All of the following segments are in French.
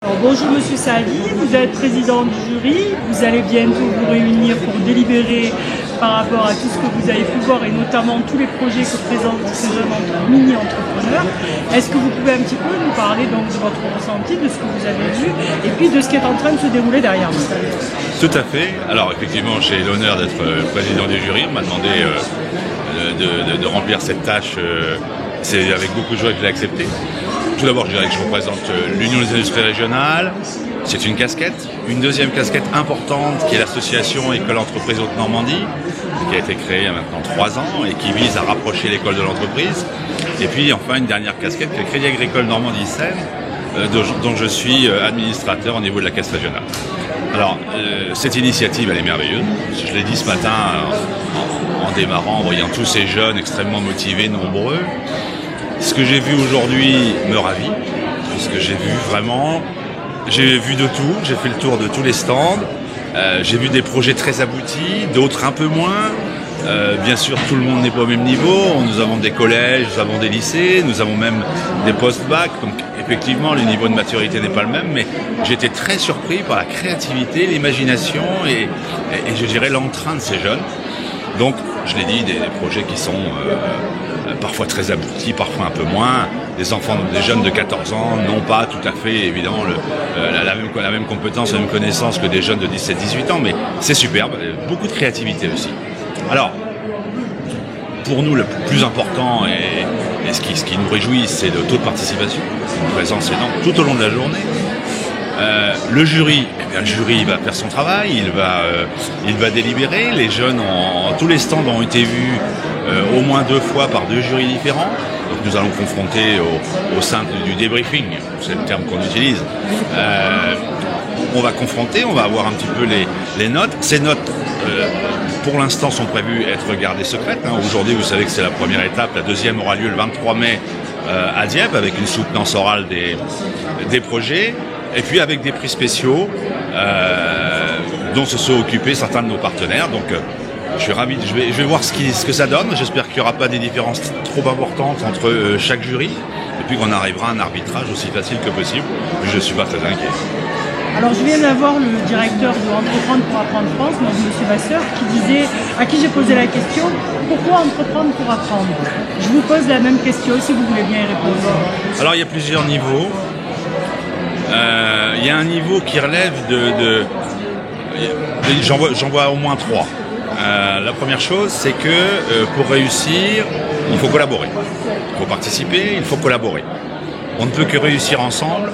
Alors, bonjour Monsieur Saadi, vous êtes président du jury, vous allez bientôt vous réunir pour délibérer par rapport à tout ce que vous avez pu voir et notamment tous les projets que présentent ces jeunes mini-entrepreneurs. Est-ce que vous pouvez un petit peu nous parler donc de votre ressenti, de ce que vous avez vu et puis de ce qui est en train de se dérouler derrière vous? Tout à fait. Alors effectivement, j'ai l'honneur d'être président du jury. On m'a demandé de remplir cette tâche. C'est avec beaucoup de joie que je l'ai accepté. Tout d'abord, je dirais que je représente l'Union des industries régionales. C'est une casquette. Une deuxième casquette importante qui est l'association École Entreprise Haute-Normandie, qui a été créée il y a maintenant 3 ans et qui vise à rapprocher l'école de l'entreprise. Et puis enfin une dernière casquette qui est le Crédit Agricole Normandie-Seine, dont je suis administrateur au niveau de la caisse régionale. Alors, cette initiative, elle est merveilleuse. Je l'ai dit ce matin en démarrant, en voyant tous ces jeunes extrêmement motivés, nombreux. Ce que j'ai vu aujourd'hui me ravit, puisque j'ai vu de tout, j'ai fait le tour de tous les stands, j'ai vu des projets très aboutis, d'autres un peu moins. Bien sûr, tout le monde n'est pas au même niveau. Nous avons des collèges, nous avons des lycées, nous avons même des post-bac. Donc, effectivement, le niveau de maturité n'est pas le même. Mais j'ai été très surpris par la créativité, l'imagination et je dirais l'entrain de ces jeunes. Donc, je l'ai dit, des projets qui sont parfois très aboutis, parfois un peu moins. Des jeunes de 14 ans n'ont pas tout à fait, évidemment, la même compétence, la même connaissance que des jeunes de 17-18 ans. Mais c'est superbe. Beaucoup de créativité aussi. Alors, pour nous, le plus important et ce qui nous réjouit, c'est le taux de participation, une présence énorme tout au long de la journée. Le jury, le jury va faire son travail, il va délibérer. Les jeunes, tous les stands ont été vus au moins 2 fois par 2 jurys différents. Donc nous allons confronter au sein du débriefing, c'est le terme qu'on utilise. On va confronter, on va avoir un petit peu les notes. Ces notes, pour l'instant, sont prévues être gardées secrètes. Aujourd'hui, vous savez que c'est la première étape. La deuxième aura lieu le 23 mai à Dieppe, avec une soutenance orale des projets. Et puis avec des prix spéciaux dont se sont occupés certains de nos partenaires. Donc je suis ravi, je vais voir ce que ça donne. J'espère qu'il n'y aura pas des différences trop importantes entre chaque jury. Et puis qu'on arrivera à un arbitrage aussi facile que possible. Je ne suis pas très inquiet. Alors je viens d'avoir le directeur de Entreprendre pour apprendre France, donc M. Vasseur, à qui j'ai posé la question « Pourquoi entreprendre pour apprendre ?» Je vous pose la même question si vous voulez bien y répondre. Alors il y a plusieurs niveaux. Il y a un niveau qui relève j'en vois au moins 3. La première chose, c'est que pour réussir, il faut collaborer. Il faut participer, il faut collaborer. On ne peut que réussir ensemble.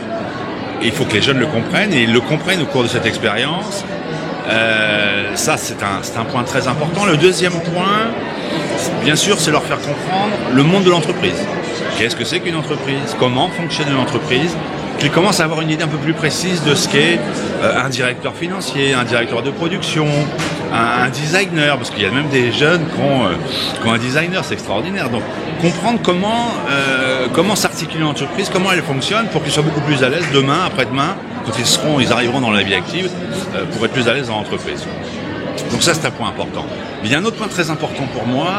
Et il faut que les jeunes le comprennent, et ils le comprennent au cours de cette expérience. Ça, c'est un point très important. Le deuxième point, bien sûr, c'est leur faire comprendre le monde de l'entreprise. Qu'est-ce que c'est qu'une entreprise? Comment fonctionne une entreprise? Qu'ils commencent à avoir une idée un peu plus précise de ce qu'est un directeur financier, un directeur de production, un designer, parce qu'il y a même des jeunes qui ont un designer, c'est extraordinaire. Donc, comprendre comment s'articule une entreprise, comment elle fonctionne, pour qu'ils soient beaucoup plus à l'aise demain, après-demain, quand ils arriveront dans la vie active, pour être plus à l'aise dans l'entreprise. Donc ça, c'est un point important. Mais il y a un autre point très important pour moi,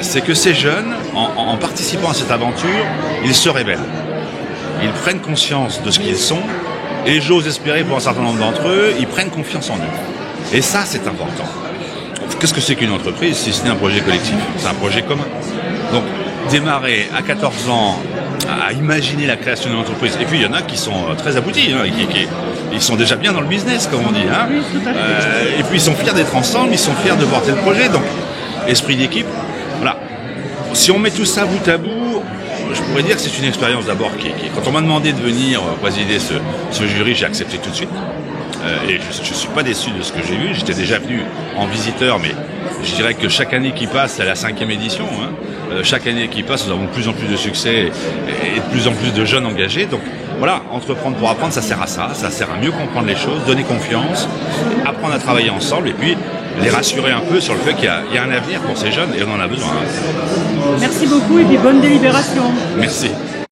c'est que ces jeunes, en participant à cette aventure, ils se révèlent. Ils prennent conscience de ce qu'ils sont, et j'ose espérer pour un certain nombre d'entre eux, ils prennent confiance en eux. Et ça, c'est important. Qu'est-ce que c'est qu'une entreprise si ce n'est un projet collectif? C'est un projet commun. Donc, démarrer à 14 ans à imaginer la création d'une entreprise, et puis il y en a qui sont très aboutis, ils sont déjà bien dans le business, comme on dit. Oui, tout à fait. Et puis ils sont fiers d'être ensemble, ils sont fiers de porter le projet, donc esprit d'équipe. Voilà. Si on met tout ça bout à bout, je pourrais dire que c'est une expérience d'abord quand on m'a demandé de venir présider ce jury, j'ai accepté tout de suite. Et je ne suis pas déçu de ce que j'ai vu. J'étais déjà venu en visiteur, mais je dirais que chaque année qui passe, c'est la 5e édition. Chaque année qui passe, nous avons de plus en plus de succès et de plus en plus de jeunes engagés. Donc voilà, entreprendre pour apprendre, ça sert à ça. Ça sert à mieux comprendre les choses, donner confiance, apprendre à travailler ensemble et puis les rassurer un peu sur le fait qu'il y a un avenir pour ces jeunes et on en a besoin. Merci beaucoup et puis bonne délibération. Merci.